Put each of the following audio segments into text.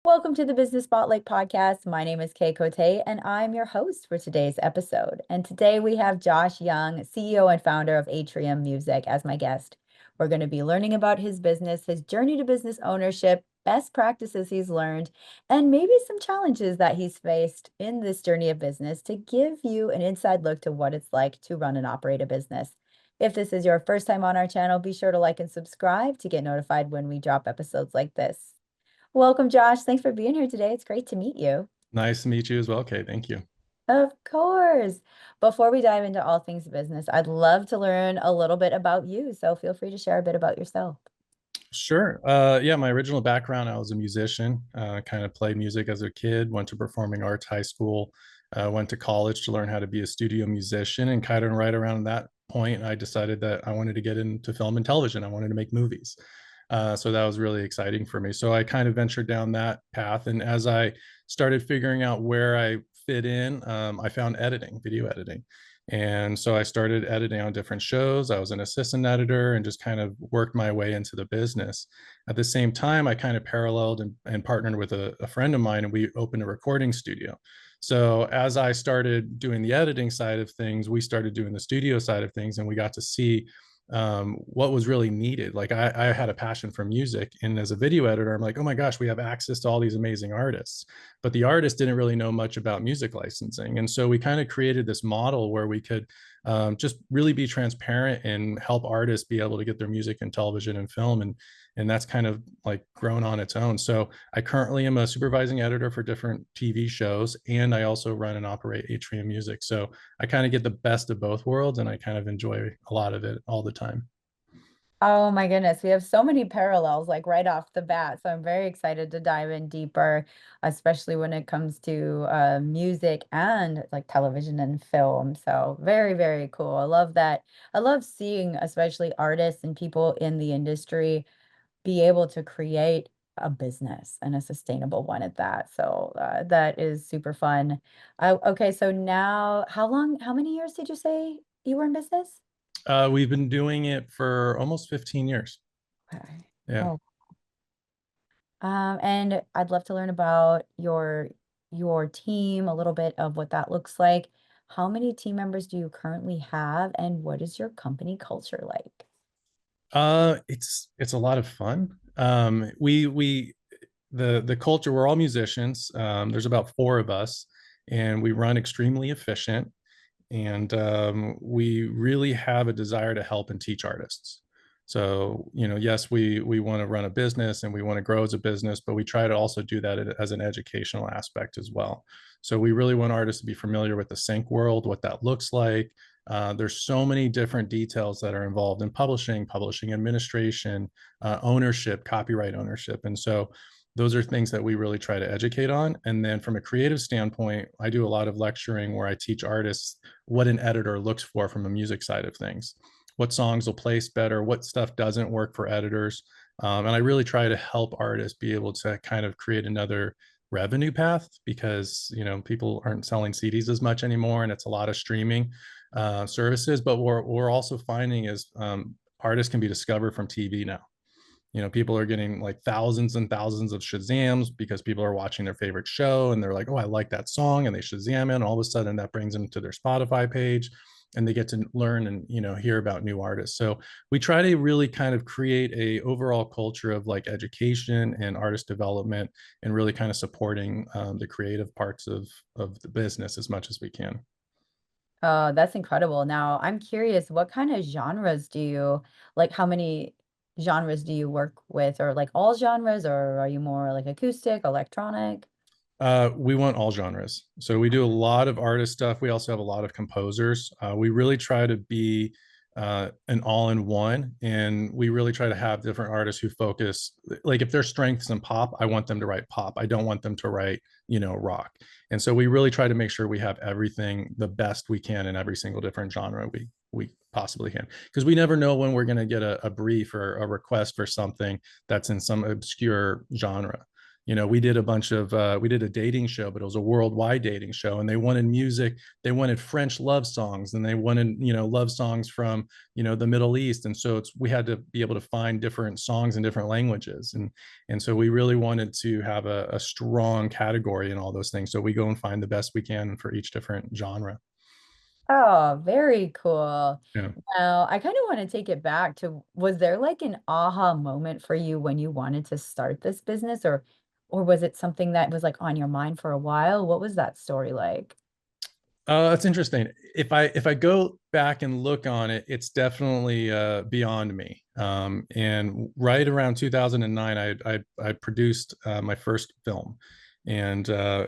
Welcome to the Business Spotlight podcast. My name is Cote, and I'm your host for today's episode. And today we have Josh Young, CEO and founder of Atrium Music, as my guest. We're going to be learning about his business, his journey to business ownership, best practices he's learned, and maybe some challenges that he's faced in this journey of business to give you an inside look to what it's like to run and operate a business. If this is your first time on our channel, be sure to like and subscribe to get notified when we drop episodes like this. Welcome, Josh. Thanks for being here today. It's great to meet you. Nice to meet you as well. Okay, thank you. Of course. Before we dive into all things business, I'd love to learn a little bit about you. So feel free to share a bit about yourself. Sure. Yeah, my original background, I was a musician, kind of played music as a kid, went to performing arts high school, went to college to learn how to be a studio musician. And kind of right around that point, I decided that I wanted to get into film and television. I wanted to make movies. So that was really exciting for me. So I kind of ventured down that path. And as I started figuring out where I fit in, I found editing, video editing. And so I started editing on different shows. I was an assistant editor and just kind of worked my way into the business. At the same time, I kind of paralleled and partnered with a friend of mine, and we opened a recording studio. So as I started doing the editing side of things, we started doing the studio side of things, and we got to see what was really needed. Like I had a passion for music, and as a video editor, I'm like, oh my gosh, we have access to all these amazing artists, but the artist didn't really know much about music licensing. And so we kind of created this model where we could just really be transparent and help artists be able to get their music in television and film. And that's kind of like grown on its own. So I currently am a supervising editor for different TV shows, and I also run and operate Atrium Music. So I kind of get the best of both worlds, and I kind of enjoy a lot of it all the time. Oh my goodness, we have so many parallels like right off the bat. So I'm very excited to dive in deeper, especially when it comes to music and like television and film. So very, very cool. I love that. I love seeing especially artists and people in the industry be able to create a business and a sustainable one at that. So that is super fun. Okay, so now how many years did you say you were in business? We've been doing it for almost 15 years. Okay. Yeah. Oh, and I'd love to learn about your team, a little bit of what that looks like. How many team members do you currently have, and what is your company culture like? It's a lot of fun. We the culture, we're all musicians. There's about four of us, and we run extremely efficient. And we really have a desire to help and teach artists. So, yes, we want to run a business and we want to grow as a business, but we try to also do that as an educational aspect as well. So we really want artists to be familiar with the sync world, what that looks like. There's so many different details that are involved in publishing administration, ownership, copyright ownership. And so those are things that we really try to educate on. And then from a creative standpoint, I do a lot of lecturing where I teach artists what an editor looks for from a music side of things, what songs will place better, what stuff doesn't work for editors. And I really try to help artists be able to kind of create another revenue path, because people aren't selling CDs as much anymore, and it's a lot of streaming services. But we're also finding is artists can be discovered from TV now. People are getting like thousands and thousands of Shazams because people are watching their favorite show and they're like, oh, I like that song, and they Shazam it, and all of a sudden that brings them to their Spotify page, and they get to learn and hear about new artists. So we try to really kind of create a overall culture of like education and artist development, and really kind of supporting the creative parts of the business as much as we can. Oh, that's incredible. Now, I'm curious, what kind of genres do you like? How many genres do you work with, or like all genres, or are you more like acoustic, electronic? We want all genres. So we do a lot of artist stuff. We also have a lot of composers. We really try to be an all-in-one, and we really try to have different artists who focus. Like if their strengths in pop, I want them to write pop. I don't want them to write, rock. And so we really try to make sure we have everything the best we can in every single different genre we possibly can, because we never know when we're going to get a brief or a request for something that's in some obscure genre. We did a bunch of we did a dating show, but it was a worldwide dating show, and they wanted music. They wanted French love songs, and they wanted love songs from the Middle East. And so we had to be able to find different songs in different languages, and so we really wanted to have a strong category in all those things. So we go and find the best we can for each different genre. Oh, very cool. Yeah. Now, I kind of want to take it back to, was there like an aha moment for you when you wanted to start this business, or was it something that was like on your mind for a while? What was that story like? That's interesting. If I go back and look on it, it's definitely beyond me. And right around 2009, I produced my first film, and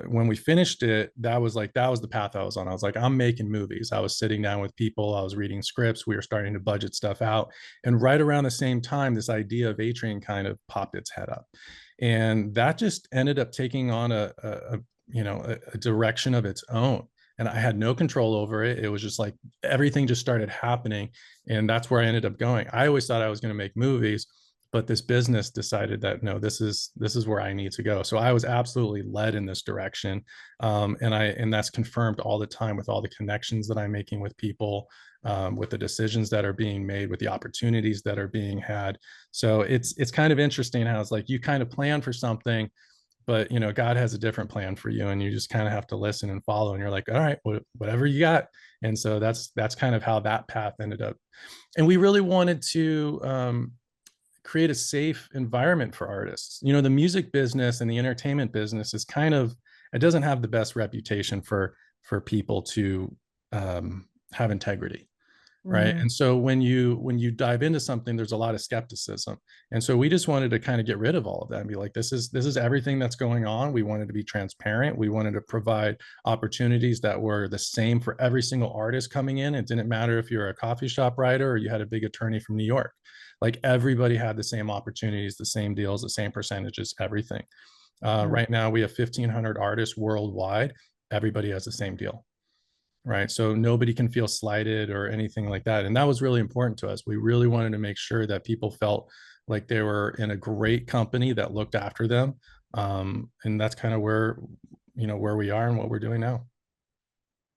when we finished it, that was the path I was on. I was like, I'm making movies. I was sitting down with people. I was reading scripts. We were starting to budget stuff out, and right around the same time, this idea of Atrium kind of popped its head up, and that just ended up taking on a direction of its own, and I had no control over it. It was just like everything just started happening. And that's where I ended up going. I always thought I was going to make movies, but this business decided that no, this is where I need to go. So I was absolutely led in this direction. And that's confirmed all the time with all the connections that I'm making with people, with the decisions that are being made, with the opportunities that are being had. So it's kind of interesting how it's like you kind of plan for something, but God has a different plan for you, and you just kind of have to listen and follow, and you're like, all right, whatever you got. And so that's kind of how that path ended up. And we really wanted to create a safe environment for artists. The music business and the entertainment business is kind of, it doesn't have the best reputation for people to have integrity, right? Mm, And so when you dive into something, there's a lot of skepticism, and so we just wanted to kind of get rid of all of that and be like, this is everything that's going on. We wanted to be transparent. We wanted to provide opportunities that were the same for every single artist coming in. It didn't matter if you're a coffee shop writer or you had a big attorney from New York. Like, everybody had the same opportunities, the same deals, the same percentages, everything. mm. Right now we have 1,500 artists worldwide. Everybody has the same deal, right? So nobody can feel slighted or anything like that. And that was really important to us. We really wanted to make sure that people felt like they were in a great company that looked after them. And that's kind of where we are and what we're doing now.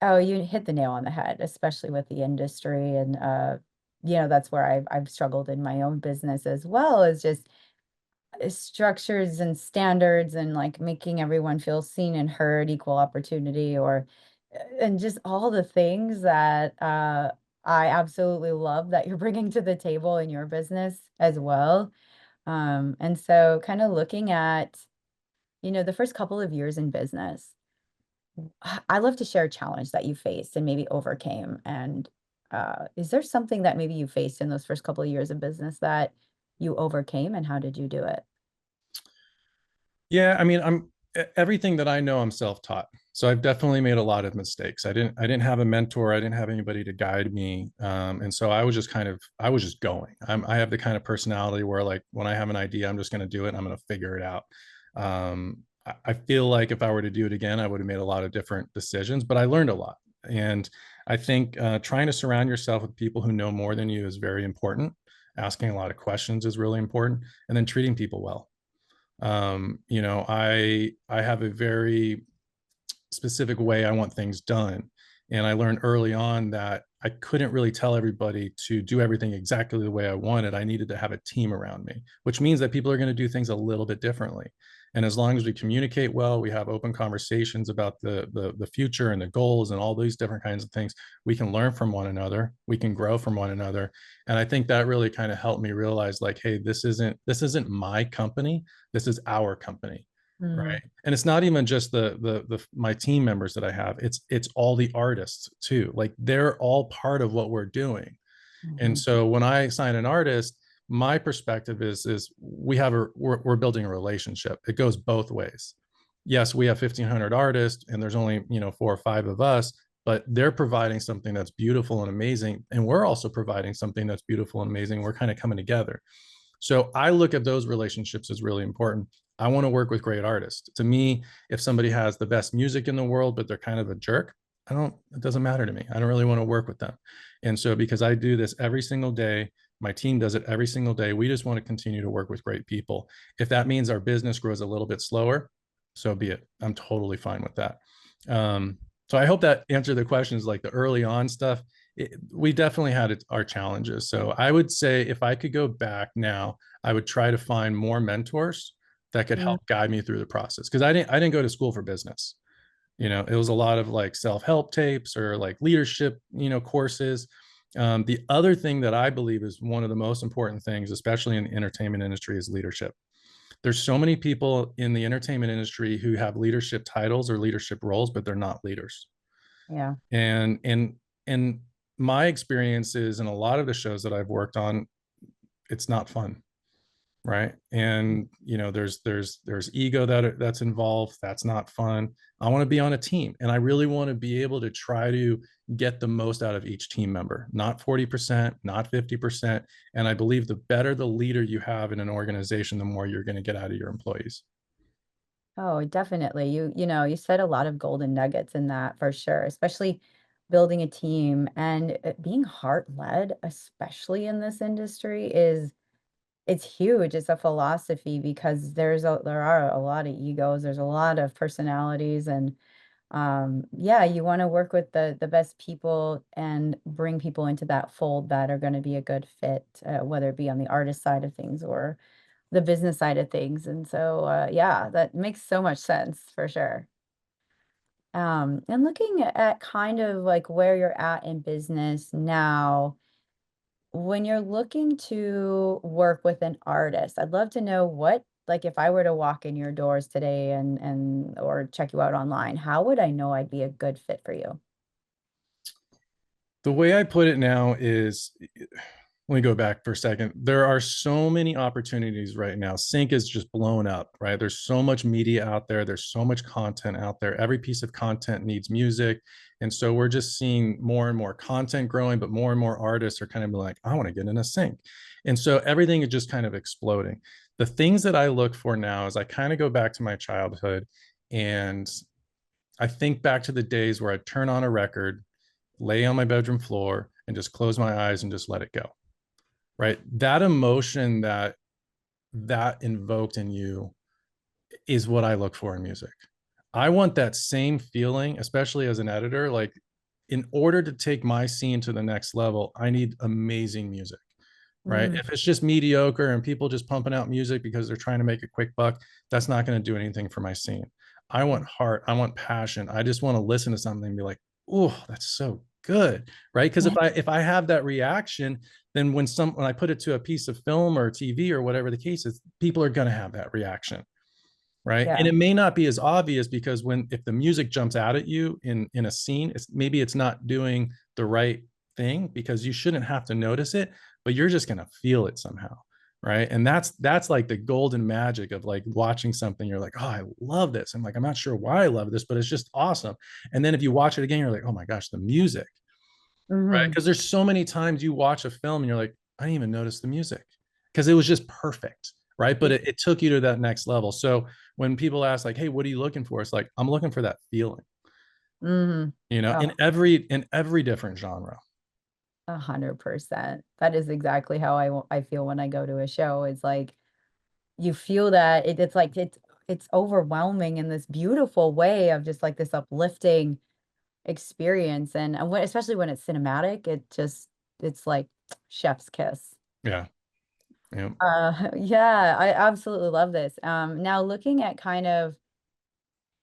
Oh, you hit the nail on the head, especially with the industry. And that's where I've struggled in my own business as well, is just structures and standards and like making everyone feel seen and heard, equal opportunity, or and just all the things that I absolutely love that you're bringing to the table in your business as well. And so kind of looking at, the first couple of years in business, I love to share a challenge that you faced and maybe overcame. And is there something that maybe you faced in those first couple of years of business that you overcame, and how did you do it? Yeah, I mean, everything that I know, I'm self-taught. So I've definitely made a lot of mistakes. I didn't have a mentor. I didn't have anybody to guide me. And so I was just going. I have the kind of personality where, like, when I have an idea, I'm just going to do it. And I'm going to figure it out. I feel like if I were to do it again, I would have made a lot of different decisions, but I learned a lot. And I think trying to surround yourself with people who know more than you is very important. Asking a lot of questions is really important, and then treating people well. I have a very specific way I want things done. And I learned early on that I couldn't really tell everybody to do everything exactly the way I wanted. I needed to have a team around me, which means that people are going to do things a little bit differently. And as long as we communicate well, we have open conversations about the future and the goals and all these different kinds of things, we can learn from one another. We can grow from one another. And I think that really kind of helped me realize, like, hey, this isn't my company. This is our company, Mm, right? And it's not even just the my team members that I have. It's all the artists too. Like, they're all part of what we're doing. And mhm, so when I sign an artist, my perspective is we're building a relationship. It goes both ways. Yes, we have 1,500 artists, and there's only 4 or 5 of us, but they're providing something that's beautiful and amazing, and we're also providing something that's beautiful and amazing. We're kind of coming together. So I look at those relationships as really important. I want to work with great artists. To me, if somebody has the best music in the world, but they're kind of a jerk, it doesn't matter to me. I don't really want to work with them. And so, because I do this every single day, My team does it every single day. We just want to continue to work with great people. If that means our business grows a little bit slower, so be it. I'm totally fine with that. So I hope that answered the questions. Like the early on stuff, we definitely had our challenges. So I would say if I could go back now, I would try to find more mentors that could Mm, help guide me through the process, because I didn't go to school for business. It was a lot of like self-help tapes or like leadership courses. The other thing that I believe is one of the most important things, especially in the entertainment industry, is leadership. There's so many people in the entertainment industry who have leadership titles or leadership roles, but they're not leaders. yeah. And my experiences in a lot of the shows that I've worked on, it's not fun, right? And there's ego that's involved. That's not fun. I want to be on a team, and I really want to be able to try to get the most out of each team member, not 40%, not 50%. And I believe the better the leader you have in an organization, the more you're going to get out of your employees. Oh, definitely. You said a lot of golden nuggets in that for sure, especially building a team and being heart-led, especially in this industry, it's huge. It's a philosophy because there are a lot of egos, there's a lot of personalities, and yeah, you want to work with the best people and bring people into that fold that are going to be a good fit, whether it be on the artist side of things or the business side of things. And so, yeah, that makes so much sense for sure. And looking at kind of like where you're at in business now, when you're looking to work with an artist, I'd love to know what, like if I were to walk in your doors today and or check you out online, how would I know I'd be a good fit for you? The way I put it now is, let me go back for a second. There are so many opportunities right now. Sync is just blown up, right? There's so much media out there. There's so much content out there. Every piece of content needs music. And so we're just seeing more and more content growing, but more and more artists are kind of like, I want to get in a sync. And so everything is just kind of exploding. The things that I look for now is I kind of go back to my childhood, and I think back to the days where I'd turn on a record, lay on my bedroom floor, and just close my eyes and just let it go. Right? That emotion that invoked in you is what I look for in music. I want that same feeling, especially as an editor. Like, in order to take my scene to the next level, I need amazing music, right? Mm, If it's just mediocre and people just pumping out music because they're trying to make a quick buck, that's not going to do anything for my scene. I want heart. I want passion. I just want to listen to something and be like, oh, that's so good, right? Because if I have that reaction, then when I put it to a piece of film or TV or whatever the case is, people are going to have that reaction, right? And yeah. it may not be as obvious, because if the music jumps out at you in a scene, maybe it's not doing the right thing, because you shouldn't have to notice it, but you're just going to feel it somehow, right? And that's like the golden magic of like watching something. You're like, oh, I love this. I'm like, I'm not sure why I love this, but it's just awesome. And then if you watch it again, you're like, oh my gosh, the music, right? Hmm. Because there's so many times you watch a film and you're like, I didn't even notice the music because it was just perfect, right? But it took you to that next level. So when people ask like, hey, what are you looking for? It's like, I'm looking for that feeling, Hmm. in Oh, every different genre. 100%. That is exactly how I feel when I go to a show. It's like you feel that it's like it's overwhelming in this beautiful way of just like this uplifting experience. And when, especially when it's cinematic, it's like chef's kiss. Yeah. Yeah. Yeah, I absolutely love this. Now looking at kind of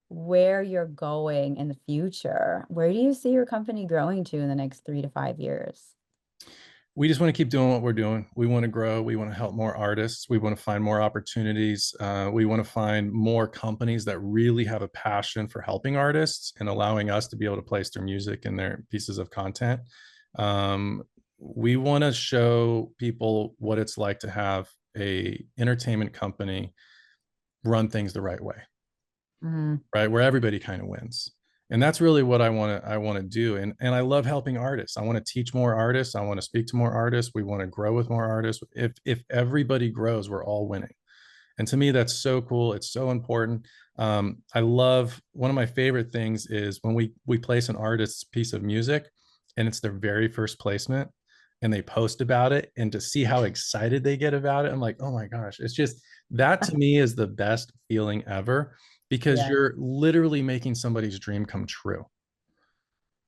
where you're going in the future, where do you see your company growing to in the next 3 to 5 years? We just want to keep doing what we're doing. We want to grow. We want to help more artists. We want to find more opportunities. We want to find more companies that really have a passion for helping artists and allowing us to be able to place their music and their pieces of content. We want to show people what it's like to have a entertainment company run things the right way, Hmm. right? Where everybody kind of wins. And that's really what I want to do. And I love helping artists. I want to teach more artists. I want to speak to more artists. We want to grow with more artists. If everybody grows, we're all winning. And to me, that's so cool. It's so important. I love, one of my favorite things is when we place an artist's piece of music and it's their very first placement. and they post about it, and to see how excited they get about it, I'm like, oh my gosh, it's just that to me is the best feeling ever, because Yeah. you're literally making somebody's dream come true,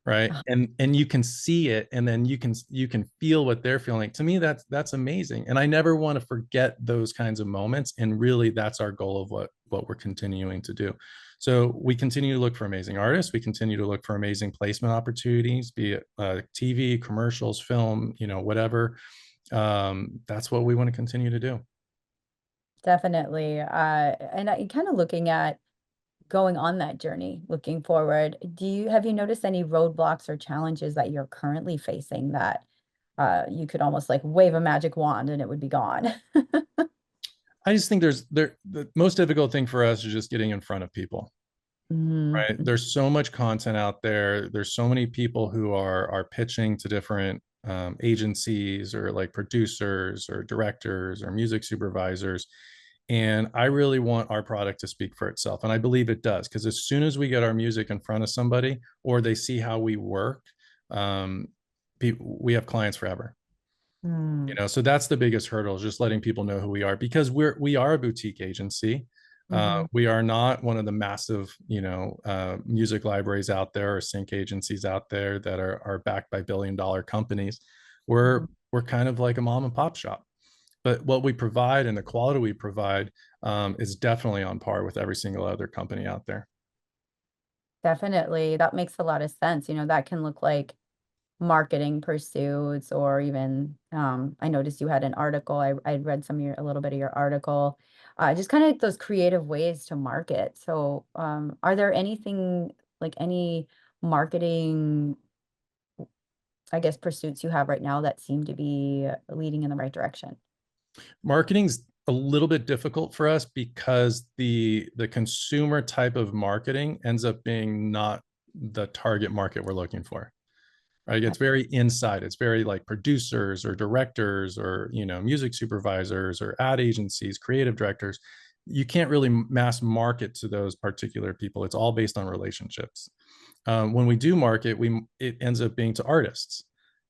right? And you can see it, and then you can feel what they're feeling. To me, that's amazing, and I never want to forget those kinds of moments, and really that's our goal of what we're continuing to do. So we continue to look for amazing artists, we continue to look for amazing placement opportunities, be it TV commercials, film, whatever. That's what we want to continue to do. Definitely. And I kind of looking at going on that journey, looking forward, have you noticed any roadblocks or challenges that you're currently facing that you could almost like wave a magic wand and it would be gone? I just think the most difficult thing for us is just getting in front of people. Mm, Right, there's so much content out there, there's so many people who are pitching to different agencies, or like producers or directors or music supervisors, and I really want our product to speak for itself, and I believe it does, because as soon as we get our music in front of somebody, or they see how we work, um, we have clients forever. mm, So that's the biggest hurdle, is just letting people know who we are, because we are a boutique agency. hmm. We are not one of the massive music libraries out there, or sync agencies out there that are backed by billion-dollar companies. we're Hmm. we're kind of like a mom and pop shop, but what we provide and the quality we provide is definitely on par with every single other company out there. Definitely. That makes a lot of sense. That can look like marketing pursuits, or even I noticed you had an article. I read a little bit of your article. Just kind of those creative ways to market. So are there anything like any marketing, I guess, pursuits you have right now that seem to be leading in the right direction? Marketing's a little bit difficult for us, because the consumer type of marketing ends up being not the target market we're looking for. Right, it's very inside, it's very like producers or directors, or music supervisors, or ad agencies, creative directors. You can't really mass market to those particular people, it's all based on relationships. When we do market, it ends up being to artists,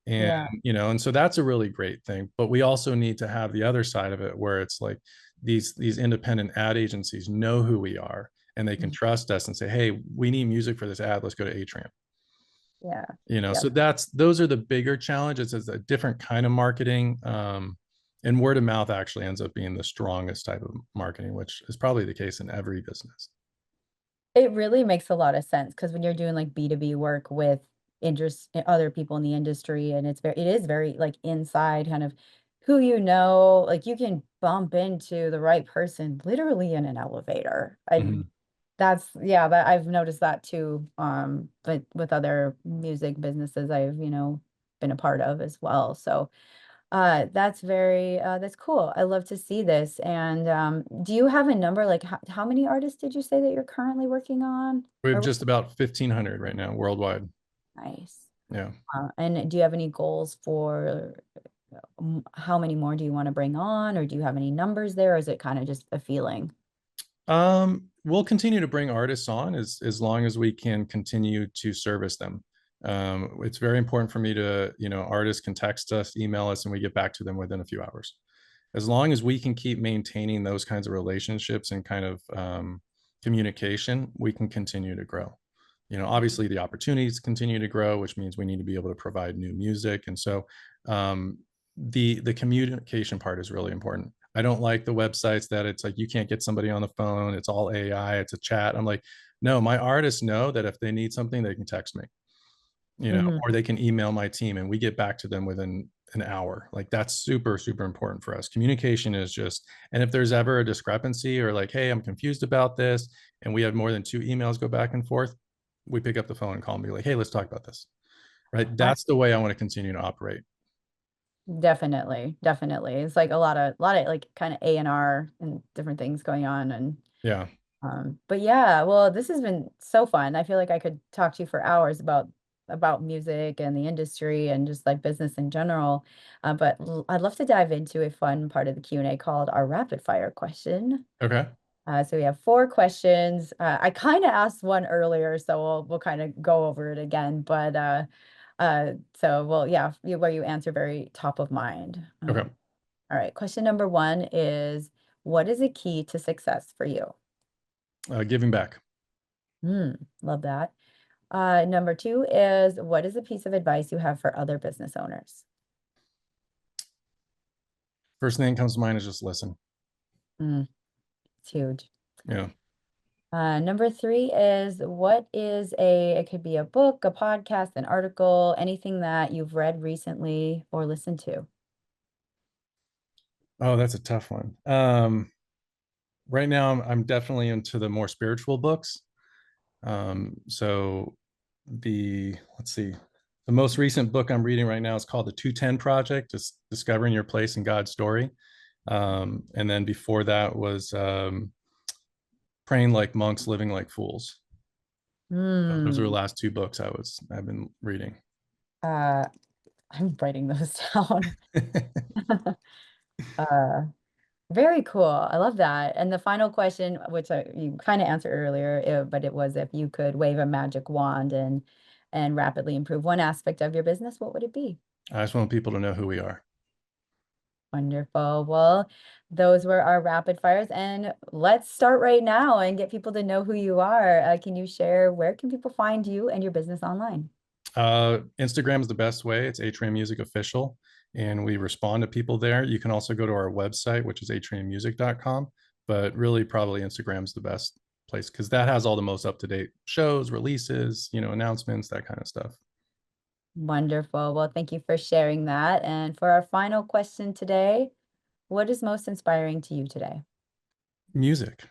and Yeah. and so that's a really great thing, but we also need to have the other side of it, where it's like these independent ad agencies know who we are, and they can Mhm. trust us and say, hey, we need music for this ad, let's go to Atrium. Yeah. Yeah. So those are the bigger challenges. It's a different kind of marketing, and word of mouth actually ends up being the strongest type of marketing, which is probably the case in every business. It really makes a lot of sense because when you're doing like B2B work with other people in the industry, and it is very like inside kind of who like you can bump into the right person literally in an elevator. Mhm. Yeah, that I've noticed that too. But with other music businesses I've, been a part of as well. So that's cool. I love to see this. And do you have a number? Like how many artists did you say that you're currently working on? We have Or just about 1,500 right now worldwide. nice. Yeah. And do you have any goals for how many more do you want to bring on, or do you have any numbers there, or is it kind of just a feeling? We'll continue to bring artists on as long as we can continue to service them. It's very important for me to, artists can text us, email us, and we get back to them within a few hours. As long as we can keep maintaining those kinds of relationships and kind of communication, we can continue to grow. Obviously the opportunities continue to grow, which means we need to be able to provide new music, and so the communication part is really important. I don't like the websites that it's like you can't get somebody on the phone, it's all AI, it's a chat. I'm like, no, my artists know that if they need something, they can text me, Hmm. or they can email my team, and we get back to them within an hour. Like that's super, super important for us. Communication is just, and if there's ever a discrepancy, or like, hey, I'm confused about this, and we have more than two emails go back and forth, we pick up the phone and call and be like, hey, let's talk about this. Right. That's the way I want to continue to operate. Definitely, definitely. It's like a lot of like kind of A&R and different things going on. And Yeah. but yeah, well, this has been so fun. I feel like I could talk to you for hours about music and the industry and just like business in general. But I'd love to dive into a fun part of the Q&A called our rapid fire question. Okay. So we have four questions. I kind of asked one earlier, so we'll kind of go over it again. But So, well, yeah, where you answer very top of mind. Okay. All right. Question number one is, what is a key to success for you? Giving back. Hmm, love that. Number two is, what is a piece of advice you have for other business owners? First thing that comes to mind is just listen. Mm, it's huge. Yeah. Number three is, what is it could be a book, a podcast, an article, anything that you've read recently or listened to? Oh, that's a tough one. Right now, I'm definitely into the more spiritual books. So let's see, the most recent book I'm reading right now is called The 210 Project, just discovering your place in God's story. And then before that was Praying Like Monks, Living Like Fools. Those are the Hmm. last two books I've been reading. Uh, I'm writing those down. Uh, Very cool. I love that. And the final question, which you kind of answered earlier, but it was, if you could wave a magic wand and rapidly improve one aspect of your business, what would it be? I just want people to know who we are. Wonderful. Well, those were our rapid fires, and let's start right now and get people to know who you are. Can you share, where can people find you and your business online? Instagram is the best way. It's Atrium Music Official, and we respond to people there. You can also go to our website, which is atriummusic.com, but really probably Instagram's the best place because that has all the most up-to-date shows, releases, announcements, that kind of stuff. Wonderful. Well, thank you for sharing that. And for our final question today, what is most inspiring to you today? Music,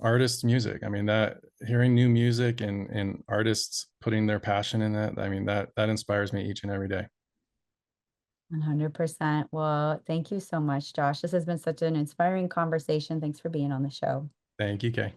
artists, music. I mean, that hearing new music and artists putting their passion in that, I mean, that inspires me each and every day. 100%. Well, thank you so much, Josh. This has been such an inspiring conversation. Thanks for being on the show. Thank you, Kay.